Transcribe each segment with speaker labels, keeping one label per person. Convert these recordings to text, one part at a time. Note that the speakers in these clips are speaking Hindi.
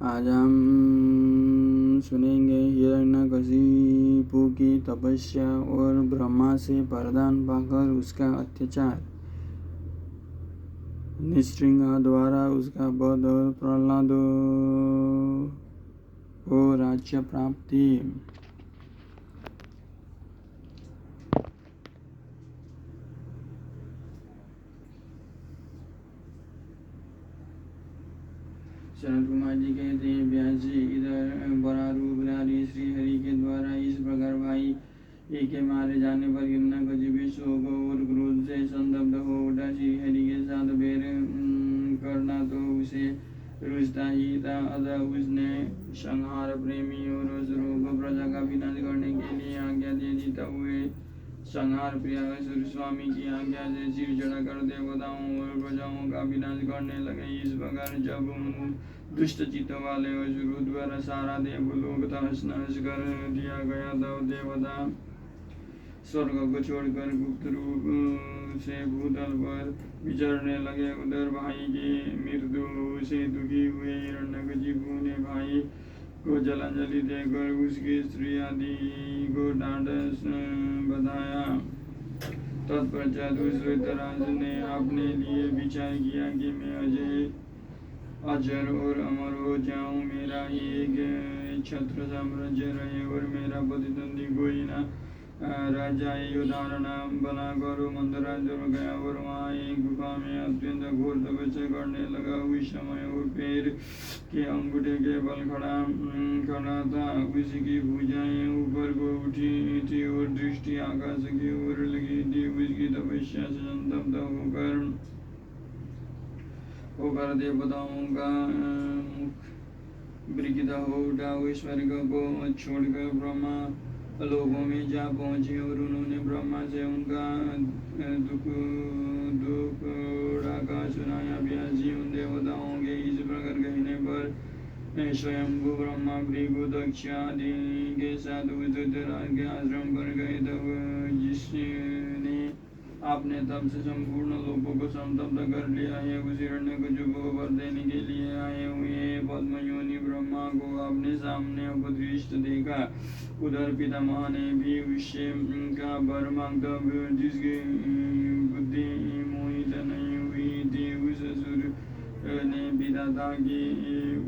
Speaker 1: आज हम सुनेंगे हिरण्यकशिपु की तपस्या और ब्रह्मा से वरदान पाकर उसका अत्याचार, नृसिंह द्वारा उसका वध और प्रहलाद को राज्य प्राप्ति। शरद कुमार जी कहते हैं, व्यास जी, इधर बड़ा रूपधारी श्री हरि के द्वारा इस प्रकार भाई के मारे जाने पर हिरण्यकशिपु शोक और क्रोध से संतप्त हो उठा। श्री हरि के साथ बैर करना तो उसे रुचता ही था, अतः उसने संहार प्रेमी और स्वरूप प्रजा का विनाश करने के लिए आज्ञा दे दी। तब हुए संहार प्रिय स्वामी की आज्ञा से सिर चढ़ाकर देवताओं और प्रजाओं का विनाश करने लगे। इस प्रकार जब दुष्ट चित्त वाले असुरों द्वारा सारा देवलोक तहस नहस कर दिया गया, तब देवता स्वर्ग को छोड़कर गुप्त रूप से भूतल पर विचरने लगे। उधर भाई की मृत्यु से दुखी हुए हिरण्यकशिपु ने भाई को जलांजलि देकर उसकी स्त्री आदि को डांट बताया। तत्पश्चात उस धृतराष्ट्र ने अपने लिए विचार किया कि मैं अजर और अमर हो जाऊं, मेरा एक छत्र साम्राज्य रहे और मेरा प्रतिद्वंदी कोई न रह जाए। यो धारणा बनाकर मंदरा जब गया और वहाँ एक गुफा में अत्यंत घोर तपस्या करने लगा। उस समय वो पैर के अंगूठे के बल खड़ा था, उसकी भुजाएं ऊपर को उठी थी और दृष्टि आकाश की ओर लगी थी। उसकी तपस्या से संतप्त होकर देवताओं का मुख विकृत हो उठा। वो स्वर्ग को छोड़कर ब्रह्मा लोगों में जा पहुंचे और उन्होंने ब्रह्मा से उनका दुखड़ा का सुनाया। व्यास जी, उन देवताओं के इस प्रकार कहने पर स्वयंभू ब्रह्मा भृगु दक्ष आदि के साथ उस धृतराष्ट्र के आश्रम पर गए। तब जिसने आपने तब से संपूर्ण लोगों को संतप्त कर लिया है, उस हिरण्यकशिपु को वर देने के लिए आए हुए पद्मयोनि ब्रह्मा को अपने सामने उपदृष्ट देखा। उधर पितामह ने भी उससे का वर मांगा, जिसकी बुद्धि मोहित नहीं हुई थी। उस असुर ने विधाता की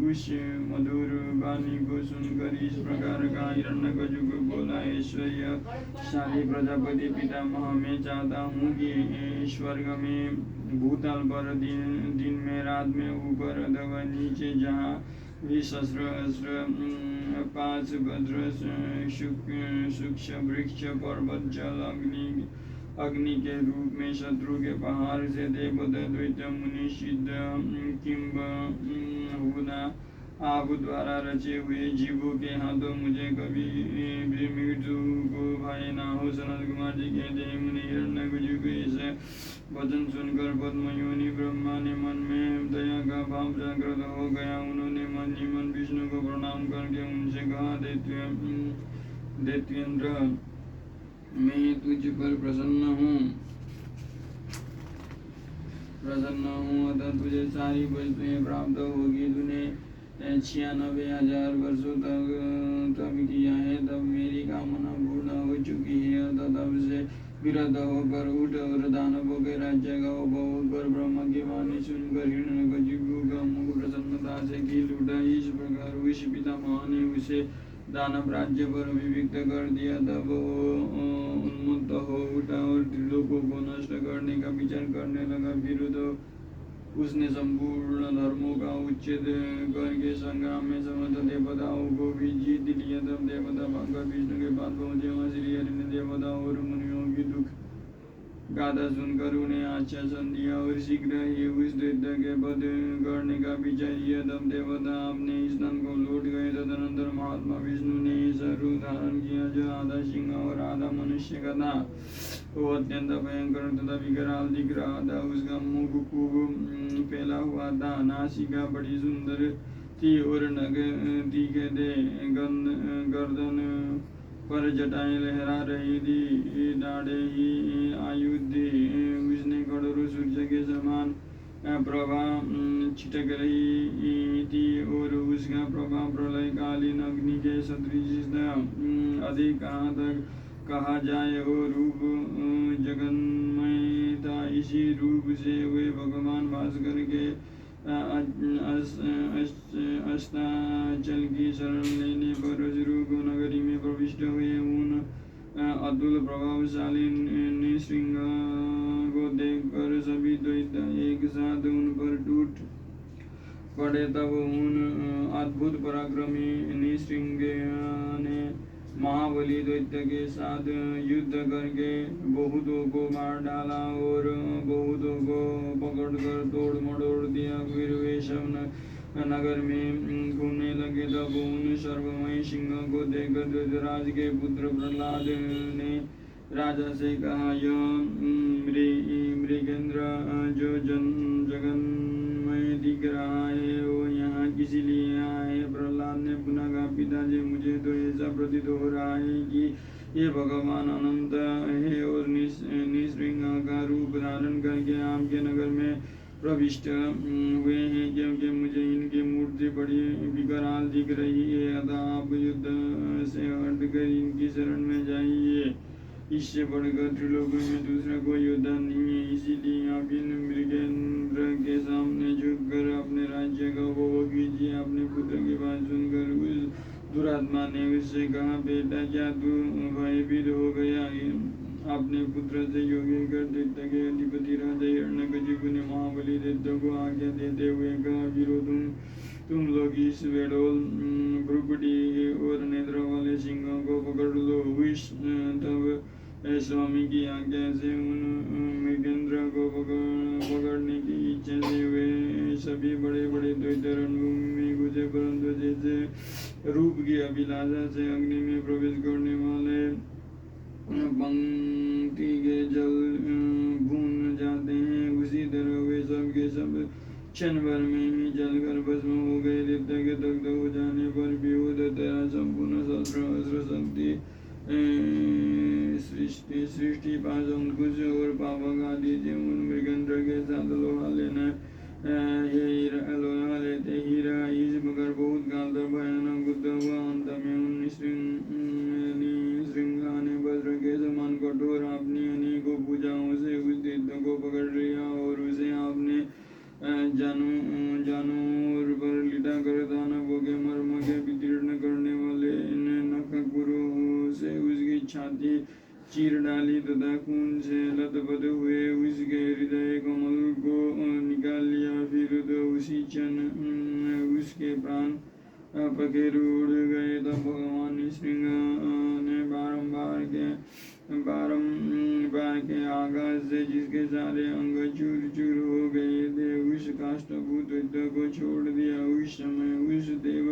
Speaker 1: उस मधुर वाणी को सुनकर इस प्रकार का हिरण्यकशिपु बोला, ऐश्वर्यशाली प्रजापति पितामह, मैं चाहता हूँ कि स्वर्ग में भूतल पर दिन में रात में ऊपर अथवा नीचे जहाँ भी शस्त्र अस्त्र पास भद्र सूक्ष्म वृक्ष पर्वत जल अग्नि के रूप में शत्रु के पहाड़ से देवता द्वैत मुनि सिद्ध किंबहुना आप द्वारा रचे हुए जीवों के हाथों मुझे कभी भी मृत्यु को भय न हो। सनत कुमार जी कहते हैं, मुनि हिरण्यकशिपु के ऐसे वचन सुनकर पद्मयोनि ब्रह्मा ने मन में दया का भाव जागृत हो गया। उन्होंने मन ही मन विष्णु को प्रणाम करके उनसे कहा, दैत्येंद्र, मैं तुझ पर प्रसन्न हूँ, अतः तुझे सारी वस्तुएं प्राप्त होगी। तूने 96,000 वर्षों तक तप किया है, तब मेरी कामना पूर्ण हो चुकी है। अतः तब से विरत होकर उठ और दानवों के राज्य का उपभोग कर। ब्रह्मा की वाणी सुनकर हिरण्यकशिपु का मुख प्रसन्नता से खिल उठा। इस प्रकार उस पितामह ने उसे दानव राज्य पर विभक्त कर दिया। तब वो उन्मत्त हो उठा और त्रिलोकों को नष्ट करने का विचार करने लगा। फिर तो उसने संपूर्ण धर्मों का उच्छेद करके संग्राम में समस्त देवताओं को भी जीत लिया। तब देवता भागकर विष्णु के पास पहुंचे। वहाँ श्री हरि ने देवताओं और मुनियों की दुख गाथा सुनकर उन्हें आश्वासन दिया और शीघ्र ही उस दैत्य के वध करने का विचार किया। तब देवता अपने स्थान को लौट गए। तदनंतर महात्मा विष्णु ने ऐसा रूप धारण किया जो आधा सिंह और आधा मनुष्य का था। वो अत्यंत भयंकर तथा विकराल दिख रहा था। उसका मुख खूब फैला हुआ था, नासिका बड़ी सुंदर थी और नग तीखे थे, गर्दन पर जटाएं लहरा रही थी, दाढ़ें ही आयुध थी। उसने कठोर सूर्य के समान प्रभा छिटक रही थी और उसका प्रभाव प्रलयकालीन अग्नि के सदृश था। अधिक कहाँ तक कहा जाए और रूप जगन्मय था। इसी रूप से वे भगवान भास्कर के अस्ताचल की शरण लेने पर रूप नगरी में प्रविष्ट हुए। उन अतुल प्रभावशाली नृसिंह को देखकर सभी दैत्य एक साथ उन पर टूट पड़े। तब उन अद्भुत पराक्रमी नृसिंह ने महाबली दैत्य के साथ युद्ध करके बहुतों को मार डाला और बहुतों को पकड़कर तोड़ मरोड़ दिया। फिर वे सब नगर में घूमने लगे। तब उन सर्वमय सिंह को देखकर दैत्यराज के पुत्र प्रहलाद ने राजा से कहा, यह मृगेंद्र जो जगन्मय दिख रहा है वो यहाँ किस लिए आया है? प्रहलाद ने पुनः कहा, पिताजी मुझे तो ऐसा प्रतीत हो रहा है कि ये भगवान अनंत है और नृसिंह का रूप धारण करके आपके नगर में प्रविष्ट हुए हैं, क्योंकि मुझे इनकी मूर्ति बड़ी विकराल दिख रही है। अतः आप युद्ध से हटकर इनकी शरण में जाइए। इससे बढ़कर त्रिलोक में दूसरा कोई योद्धा नहीं है। इसीलिए आप इन मृगेंद्र के सामने झुककर अपने राज्य का उपभोग कीजिए। अपने पुत्र की बात सुनकर उस दुरात्मा ने उससे कहा, बेटा क्या तू भयभीत हो गया? अपने पुत्र से योगी कर दैत्य के अधिपति राजा हिरण्यकशिपु ने महाबली दैत्य को आज्ञा देते हुए कहा, वीरो तुम लोग इस बेडोल भ्रुकुटी और नेत्र वाले सिंहों को पकड़ लो। तब स्वामी की आज्ञा से उन मृगेंद्र को पकड़ने की इच्छा से वे सभी बड़े बड़े दैत्य रणभूमि में घुसे, परंतु जैसे रूप की अभिलाषा से अग्नि में प्रवेश करने वाले पंक्ति के जल भून जाते हैं, उसी तरह वे सब के सब क्षण भर में ही जलकर भस्म हो गए। दैत्य के दग्ध हो जाने पर भी वो तेरा संपूर्ण सहस्र शक्ति सृष्टि पास अंकुश और पावक आदि से उन मृगेंद्र के साथ लोहा लेते ही रहा। इस प्रकार बहुत काल तक भयानक युद्ध हुआ। अंत में उन श्रृंगा ने वज्र के समान कठोर अपनी अनेकों भुजाओं से उस दैत्य को पकड़ लिया और उसे आपने जानवर पर लिटा कर दानवों के मर्म के वितीर्ण करने वाले नखकुरों से उसकी छाती चीर डाली तथा खून से लथपथ हुए उसके हृदय कमल को निकाल लिया। फिर तो उसी क्षण उसके प्राण पखेरु उड़ गए। तब भगवान नृसिंह ने बारंबार के आघात से जिसके सारे अंग चूर चूर हो गए थे उस काष्ठभूत दैत्य को छोड़ दिया। उस समय उस देव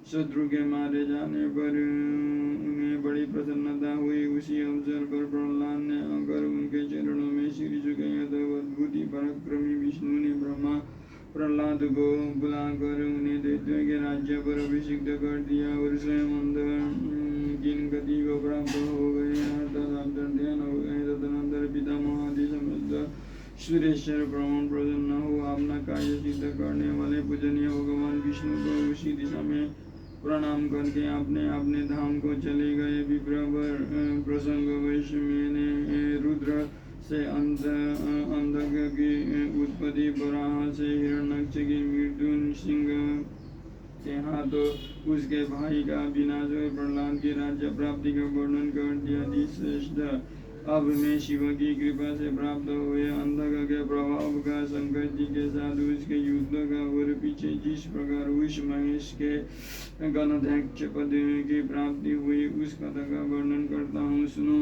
Speaker 1: शत्रु के मारे जाने पर उन्हें बड़ी प्रसन्नता हुई। उसी अवसर पर प्रहलाद ने आकर उनके चरणों में सिर झुकाया। तब अद्भुत पराक्रमी विष्णु ने ब्रह्मा प्रहलाद को बुलाकर उन्हें दैत्य के राज्य पर अभिषिक्त कर दिया और स्वयं किंगति को प्राप्त हो गए, अर्थात ध्यान हो गए। तदनंतर पितामह आदि समस्त सुरेश्वर ब्राह्मण प्रसन्न हो अपना कार्य सिद्ध करने वाले पूजनीय भगवान विष्णु को उसी दिशा में प्रणाम करके अपने अपने धाम को चले गए। विप्रवर प्रसंग वैश्य मैंने रुद्र से अंधक की उत्पत्ति, बराह से हिरण्यक्ष की मृत्यु, सिंह के हाथों उसके भाई का विनाश और प्रहलाद की राज्य प्राप्ति का वर्णन कर दिया। श्रेष्ठ अब मैं शिव की कृपा से प्राप्त हुए अंधक के प्रभाव का शंकर जी के साथ उसके युद्ध का और पीछे जिस प्रकार उस महेश के गणाध्यक्ष पद की प्राप्ति हुई उस कथा का वर्णन करता हूँ, सुनो।